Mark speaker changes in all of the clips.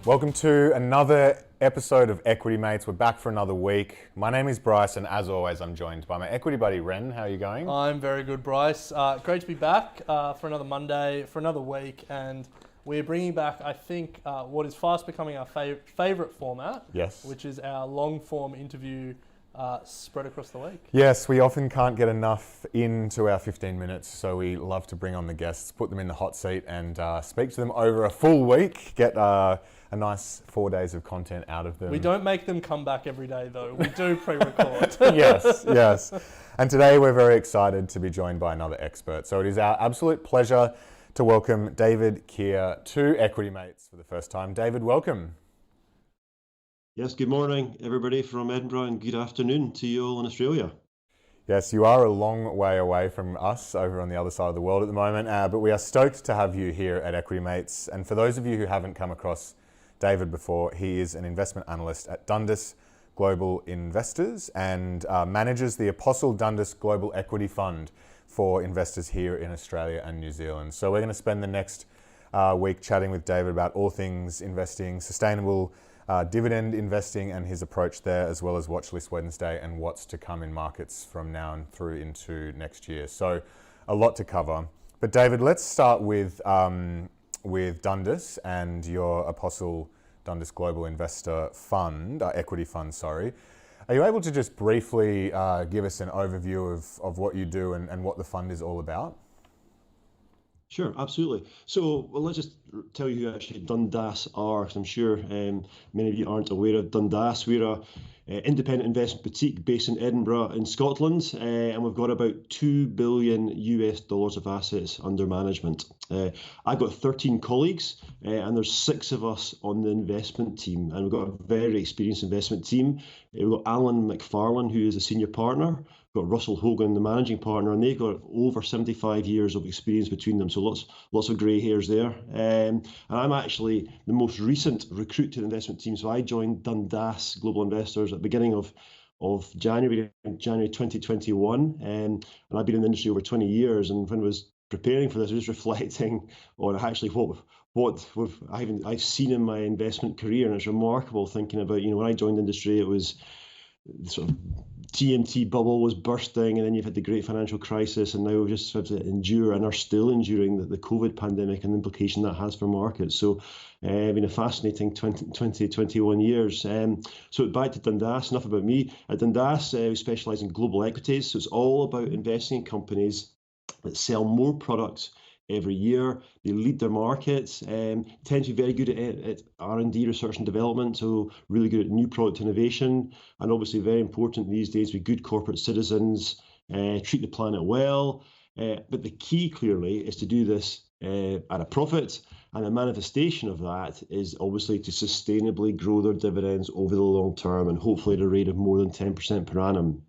Speaker 1: Welcome to another episode of Equity Mates. We're back for another week. My name is Bryce, and as always, I'm joined by my equity buddy, Ren. How are you going?
Speaker 2: I'm very good, Bryce. Great to be back for another Monday, for another week, and we're bringing back, I think, what is fast becoming our favourite format,
Speaker 1: Yes.
Speaker 2: which is our long-form interview spread across the week.
Speaker 1: Yes, we often can't get enough into our 15 minutes, so we love to bring on the guests, put them in the hot seat, and speak to them over a full week, get a nice 4 days of content out of them.
Speaker 2: We don't make them come back every day, though. We do pre-record.
Speaker 1: Yes. And today we're very excited to be joined by another expert. So it is our absolute pleasure to welcome David Keir to Equity Mates for the first time. David, welcome.
Speaker 3: Yes, good morning, everybody from Edinburgh, and good afternoon to you all in Australia.
Speaker 1: Yes, you are a long way away from us over on the other side of the world at the moment, but we are stoked to have you here at Equity Mates. And for those of you who haven't come across David before, he is an investment analyst at Dundas Global Investors and manages the Apostle Dundas Global Equity Fund for investors here in Australia and New Zealand. So we're going to spend the next week chatting with David about all things investing, sustainable dividend investing and his approach there, as well as Watchlist Wednesday and what's to come in markets from now and through into next year. So a lot to cover. But David, let's start with Dundas and your Apostle Dundas Global Investor Fund, Equity Fund, sorry. Are you able to just briefly give us an overview of what you do and what the fund is all about?
Speaker 3: Sure, absolutely. So, well, let's just tell you who actually Dundas are, because I'm sure many of you aren't aware of Dundas. We're a independent investment boutique based in Edinburgh in Scotland, and we've got about $2 billion of assets under management. I've got 13 colleagues, and there's 6 of us on the investment team, and we've got a very experienced investment team. We've got Alan McFarlane, who is a senior partner. Got Russell Hogan, the managing partner, and they've got over 75 years of experience between them, so lots of grey hairs there. And I'm actually the most recent recruit to the investment team, so I joined Dundas Global Investors at the beginning of January 2021, and I've been in the industry over 20 years. And when I was preparing for this, I was reflecting on actually what I've seen in my investment career, and it's remarkable thinking about, when I joined the industry, it was sort of TMT bubble was bursting, and then you've had the great financial crisis, and now we've just had to endure and are still enduring the COVID pandemic and the implication that has for markets. So been a fascinating 21 years. So back to Dundas, enough about me. At Dundas, we specialise in global equities, so it's all about investing in companies that sell more products every year. They lead their markets, tend to be very good at R&D, research and development, so really good at new product innovation, and obviously very important these days with good corporate citizens, treat the planet well. But the key clearly is to do this at a profit, and a manifestation of that is obviously to sustainably grow their dividends over the long term, and hopefully at a rate of more than 10% per annum.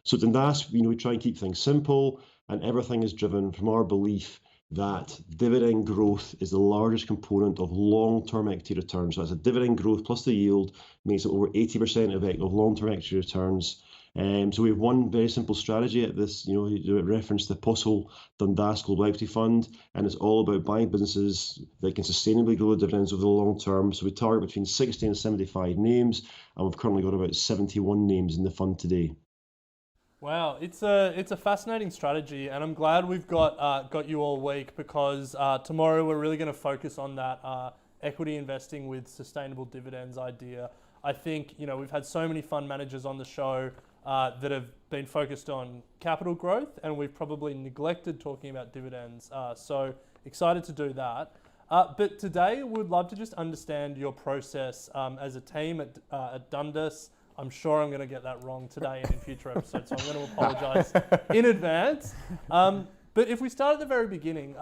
Speaker 3: So at Dundas, we try and keep things simple, and everything is driven from our belief that dividend growth is the largest component of long-term equity returns. So that's a dividend growth plus the yield makes it over 80% of long-term equity returns. So we have one very simple strategy at this, you referenced the Apostle Dundas Global Equity Fund, and it's all about buying businesses that can sustainably grow the dividends over the long term. So we target between 60 and 75 names, and we've currently got about 71 names in the fund today.
Speaker 2: Wow, it's a fascinating strategy, and I'm glad we've got you all week, because tomorrow we're really going to focus on that equity investing with sustainable dividends idea. I think we've had so many fund managers on the show that have been focused on capital growth, and we've probably neglected talking about dividends. So excited to do that. But today we'd love to just understand your process as a team at Dundas. I'm sure I'm going to get that wrong today and in future episodes, so I'm going to apologise in advance. But if we start at the very beginning,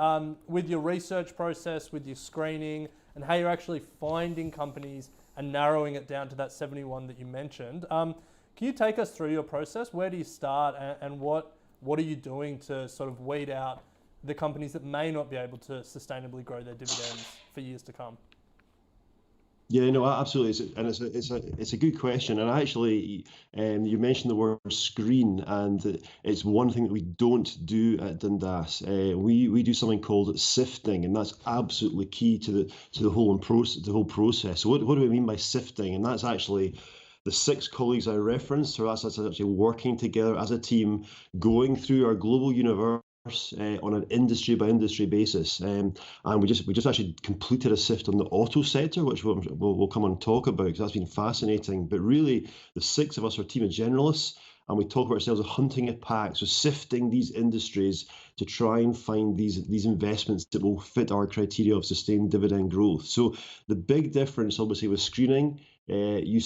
Speaker 2: with your research process, with your screening, and how you're actually finding companies and narrowing it down to that 71 that you mentioned, can you take us through your process? Where do you start, and what are you doing to sort of weed out the companies that may not be able to sustainably grow their dividends for years to come?
Speaker 3: Yeah, no, absolutely, it's a good question, and actually, you mentioned the word screen, and it's one thing that we don't do at Dundas. We do something called sifting, and that's absolutely key to the whole process. So what do we mean by sifting? And that's actually the six colleagues I referenced, so that's actually working together as a team, going through our global universe on an industry by industry basis. And we just actually completed a sift on the auto sector, which we'll come and talk about, because that's been fascinating. But really, the six of us are a team of generalists, and we talk about ourselves as hunting a pack, so sifting these industries to try and find these investments that will fit our criteria of sustained dividend growth. So the big difference, obviously, with screening, you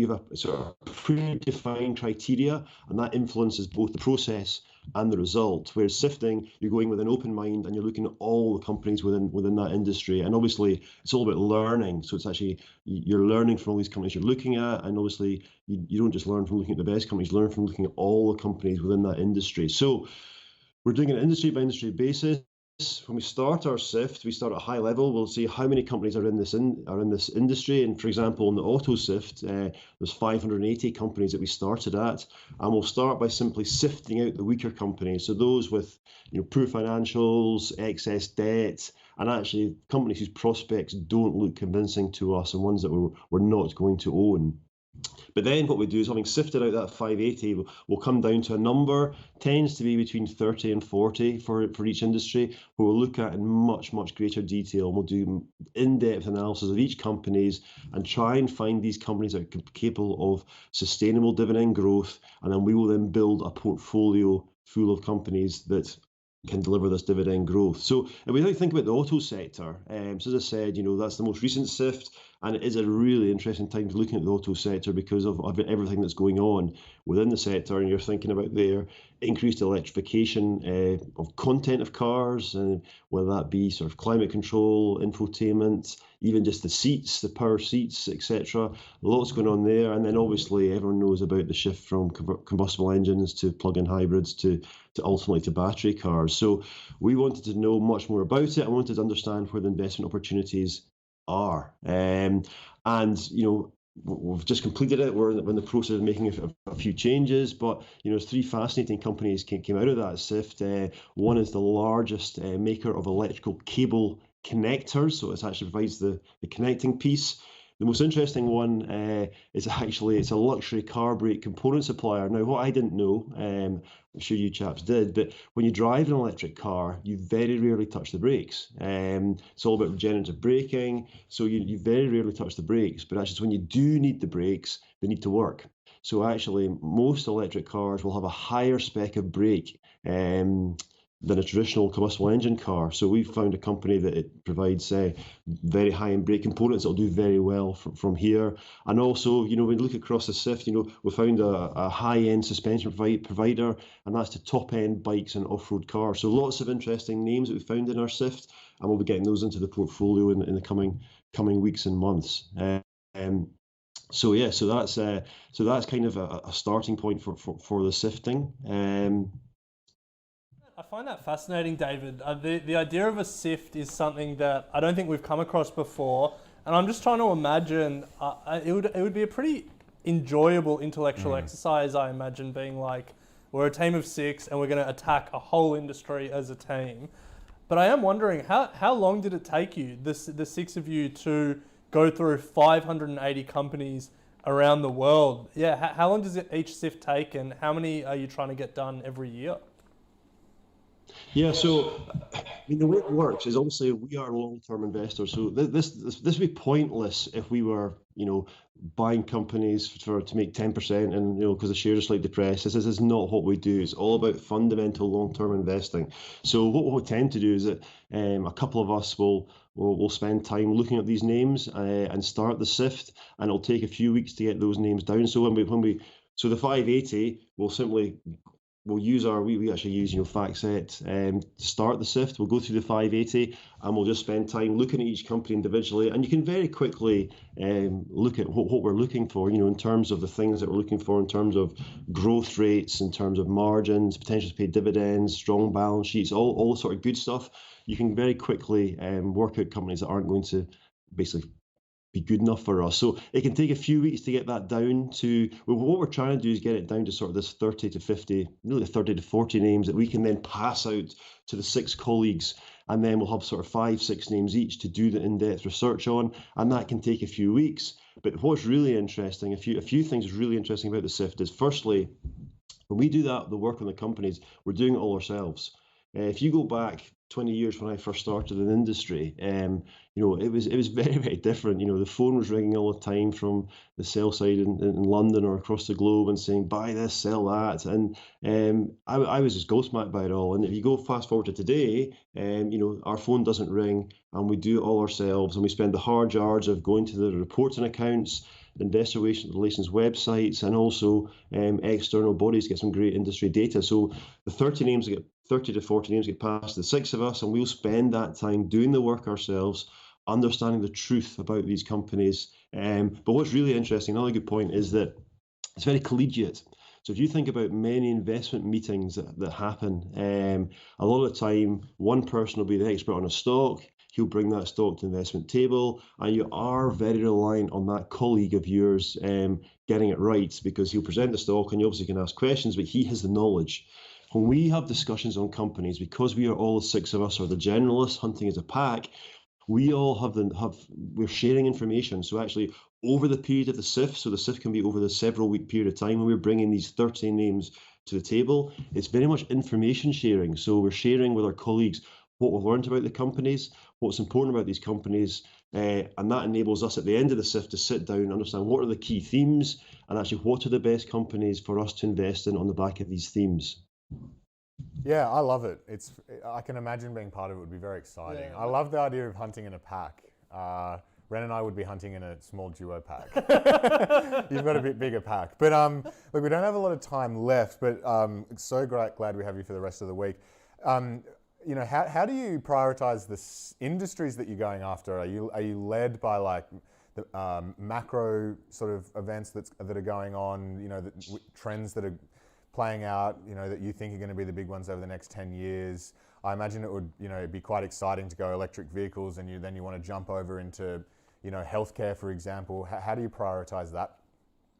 Speaker 3: have a sort of predefined criteria, and that influences both the process and the result. Whereas sifting, you're going with an open mind and you're looking at all the companies within that industry. And obviously, it's all about learning. So it's actually, you're learning from all these companies you're looking at, and obviously, you don't just learn from looking at the best companies, you learn from looking at all the companies within that industry. So we're doing an industry by industry basis. When we start our sift, we start at high level. We'll see how many companies are in this industry. And for example, in the auto sift, there's 580 companies that we started at, and we'll start by simply sifting out the weaker companies. So those with poor financials, excess debt, and actually companies whose prospects don't look convincing to us, and ones that we're not going to own. But then what we do is, having sifted out that 580, we'll come down to a number, tends to be between 30 and 40 for each industry, where we'll look at in much, much greater detail. And we'll do in-depth analysis of each companies and try and find these companies that are capable of sustainable dividend growth. And then we will then build a portfolio full of companies that can deliver this dividend growth. So if we think about the auto sector, so as I said, that's the most recent sift, and it is a really interesting time to looking at the auto sector because of everything that's going on within the sector. And you're thinking about their increased electrification of content of cars, and whether that be sort of climate control, infotainment, even just the seats, the power seats, etc. Lots going on there. And then obviously everyone knows about the shift from combustible engines to plug-in hybrids to ultimately to battery cars. So we wanted to know much more about it. I wanted to understand where the investment opportunities are. We've just completed it. We're in the process of making a few changes, but three fascinating companies came out of that sift. One is the largest maker of electrical cable connectors, so it actually provides the connecting piece. The most interesting one is actually, it's a luxury car brake component supplier. Now, what I didn't know, I'm sure you chaps did, but when you drive an electric car, you very rarely touch the brakes. It's all about regenerative braking, so you very rarely touch the brakes. But actually, when you do need the brakes, they need to work. So actually, most electric cars will have a higher spec of brake than a traditional combustible engine car. So we've found a company that it provides very high-end brake components that'll do very well from here. And also, when we look across the sift, we found a high-end suspension provider, and that's to top-end bikes and off-road cars. So lots of interesting names that we found in our sift, and we'll be getting those into the portfolio in the coming weeks and months. So that's kind of a starting point for the sifting.
Speaker 2: I find that fascinating, David. The idea of a sift is something that I don't think we've come across before, and I'm just trying to imagine it would be a pretty enjoyable intellectual exercise. I imagine being like, we're a team of six and we're going to attack a whole industry as a team. But I am wondering, how long did it take you, the six of you, to go through 580 companies around the world? Yeah, how long does each sift take, and how many are you trying to get done every year?
Speaker 3: Yeah, so the way it works is, obviously we are long-term investors. So this would be pointless if we were, buying companies to make 10%, and because the shares are slightly depressed. This is not what we do. It's all about fundamental long-term investing. So what we tend to do is that a couple of us will spend time looking at these names and start the sift, and it'll take a few weeks to get those names down. So so the 580 will simply. We actually use FactSet to start the sift. We'll go through the 580 and we'll just spend time looking at each company individually, and you can very quickly look at what we're looking for, in terms of the things that we're looking for, in terms of growth rates, in terms of margins, potential to pay dividends, strong balance sheets, all the sort of good stuff. You can very quickly work out companies that aren't going to basically be good enough for us. So it can take a few weeks to get that down to, well, what we're trying to do is get it down to sort of this 30 to 50, really 30 to 40 names that we can then pass out to the 6 colleagues, and then we'll have sort of 5, 6 names each to do the in-depth research on, and that can take a few weeks. But what's really interesting, a few things really interesting about the sift is, firstly, when we do the work on the companies, we're doing it all ourselves. If you go back 20 years when I first started in the industry, it was very, very different. The phone was ringing all the time from the sell side in London or across the globe and saying, buy this, sell that. And I was just gobsmacked by it all. And if you go fast forward to today, our phone doesn't ring and we do it all ourselves. And we spend the hard yards of going to the reporting accounts, investor relations websites, and also external bodies get some great industry data. So the 30 to 40 names get passed to the 6 of us, and we'll spend that time doing the work ourselves, understanding the truth about these companies. But what's really interesting, another good point, is that it's very collegiate. So if you think about many investment meetings that happen, a lot of the time, one person will be the expert on a stock. He'll bring that stock to the investment table, and you are very reliant on that colleague of yours getting it right, because he'll present the stock and you obviously can ask questions, but he has the knowledge. When we have discussions on companies, because we are all the 6 of us are the generalists hunting as a pack, we all we're sharing information. So actually, over the period of the sift, so the sift can be over the several week period of time when we're bringing these 13 names to the table, it's very much information sharing. So we're sharing with our colleagues what we've learned about the companies, what's important about these companies, and that enables us at the end of the sift to sit down and understand what are the key themes, and actually what are the best companies for us to invest in on the back of these themes.
Speaker 1: Yeah, I love it. I can imagine being part of it would be very exciting.
Speaker 2: Yeah.
Speaker 1: I love the idea of hunting in a pack. Ren and I would be hunting in a small duo pack. You've got a bit bigger pack. But look, we don't have a lot of time left, but so glad we have you for the rest of the week. How do you prioritize the industries that you're going after? Are you led by like the macro sort of events that are going on? The trends that are playing out, that you think are going to be the big ones over the next 10 years. I imagine it would, be quite exciting to go electric vehicles, and then you want to jump over into, healthcare, for example. How do you prioritize that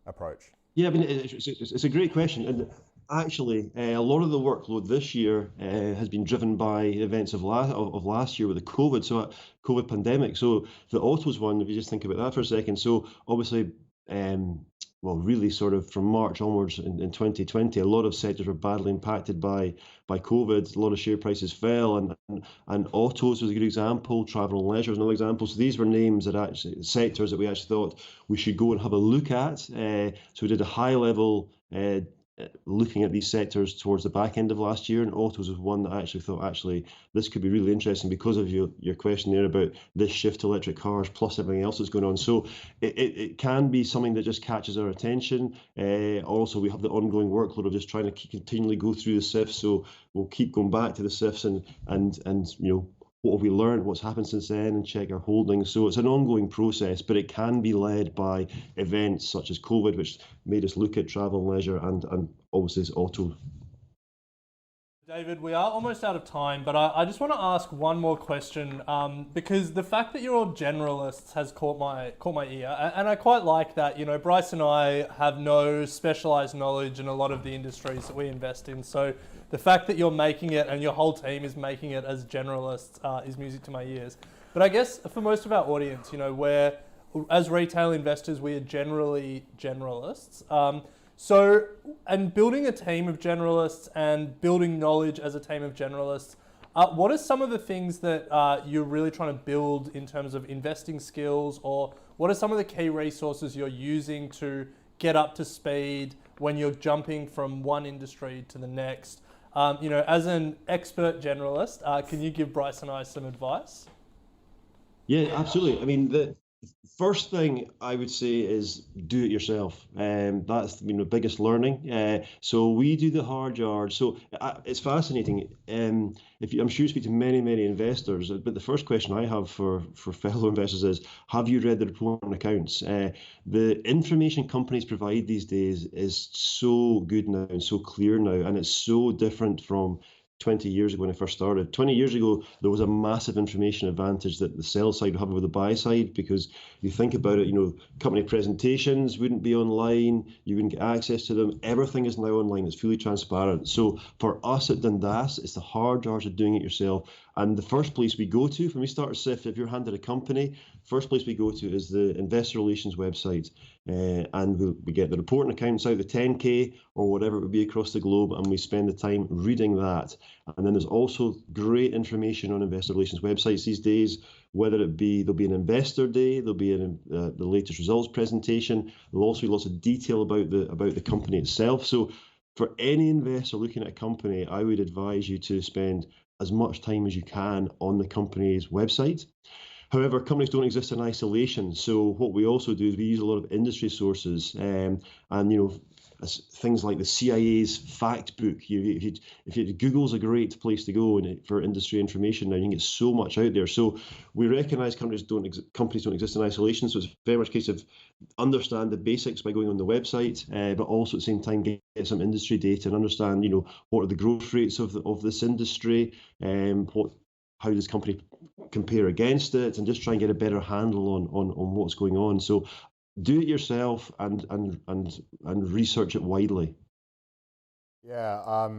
Speaker 1: approach?
Speaker 3: Yeah, I mean, it's a great question. And actually, a lot of the workload this year has been driven by events of last year with the COVID pandemic. So the autos one, if you just think about that for a second. So obviously, really sort of from March onwards in 2020, a lot of sectors were badly impacted by COVID. A lot of share prices fell, and autos was a good example. Travel and leisure was another example. So these were names sectors that we actually thought we should go and have a look at. So we did a high level looking at these sectors towards the back end of last year, and autos was one that I actually thought this could be really interesting because of your question there about this shift to electric cars plus everything else that's going on. So it can be something that just catches our attention. Also, we have the ongoing workload of just trying to continually go through the sifts, so we'll keep going back to the sifts and what have we learned, what's happened since then, and check our holdings. So it's an ongoing process, but it can be led by events such as COVID, which made us look at travel and leisure, and obviously it's auto.
Speaker 2: David, we are almost out of time, but I just want to ask one more question, because the fact that you're all generalists has caught my ear, and I quite like that. Bryce and I have no specialized knowledge in a lot of the industries that we invest in, so the fact that you're making it and your whole team is making it as generalists is music to my ears. But I guess for most of our audience, where as retail investors, we are generally generalists. And building a team of generalists and building knowledge as a team of generalists, what are some of the things that you're really trying to build in terms of investing skills, or what are some of the key resources you're using to get up to speed when you're jumping from one industry to the next? As an expert generalist, can you give Bryce and I some advice?
Speaker 3: Yeah, absolutely. I mean, the first thing I would say is do it yourself. That's the biggest learning. So we do the hard yards. So it's fascinating. I'm sure you speak to many investors, but the first question I have for fellow investors is, have you read the report on accounts? The information companies provide these days is so good now and so clear now, and it's so different from 20 years ago when I first started. 20 years ago, there was a massive information advantage that the sell side would have over the buy side, because you think about it, company presentations wouldn't be online, you wouldn't get access to them. Everything is now online, it's fully transparent. So for us at Dundas, it's the hard yards of doing it yourself. And the first place we go to, when we start a SIFT, if you're handed a company, first place we go to is the investor relations website. And we get the reporting accounts out, the 10K or whatever it would be across the globe, and we spend the time reading that. And then there's also great information on investor relations websites these days, whether it be, there'll be an investor day, there'll be the latest results presentation, there'll also be lots of detail about the company itself. So for any investor looking at a company, I would advise you to spend as much time as you can on the company's website. However, companies don't exist in isolation. So what we also do is we use a lot of industry sources, and things like the CIA's fact book. Google's a great place to go for industry information now. You can get so much out there. So we recognise companies don't exist in isolation. So it's very much a case of understand the basics by going on the website, but also at the same time get some industry data and understand, what are the growth rates of this industry, how does company compare against it, and just try and get a better handle on what's going on. So do it yourself and research it widely.
Speaker 1: Yeah,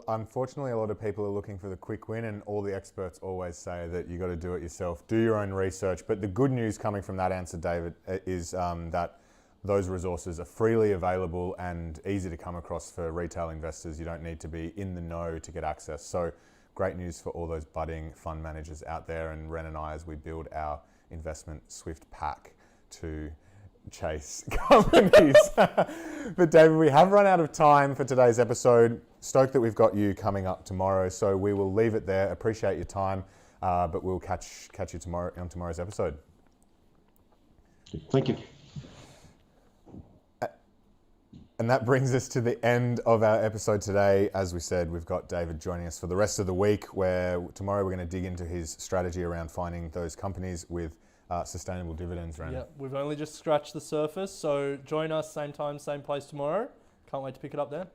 Speaker 1: unfortunately, a lot of people are looking for the quick win, and all the experts always say that you got to do it yourself, do your own research. But the good news coming from that answer, David, is that those resources are freely available and easy to come across for retail investors. You don't need to be in the know to get access. So great news for all those budding fund managers out there, and Ren and I, as we build our investment Swift pack to chase companies. But David, we have run out of time for today's episode. Stoked that we've got you coming up tomorrow, so we will leave it there. Appreciate your time, but we'll catch you tomorrow on tomorrow's episode.
Speaker 3: Thank you.
Speaker 1: And that brings us to the end of our episode today. As we said, we've got David joining us for the rest of the week, where tomorrow we're going to dig into his strategy around finding those companies with sustainable dividends. Ren.
Speaker 2: Yeah, we've only just scratched the surface, so join us same time, same place tomorrow. Can't wait to pick it up there.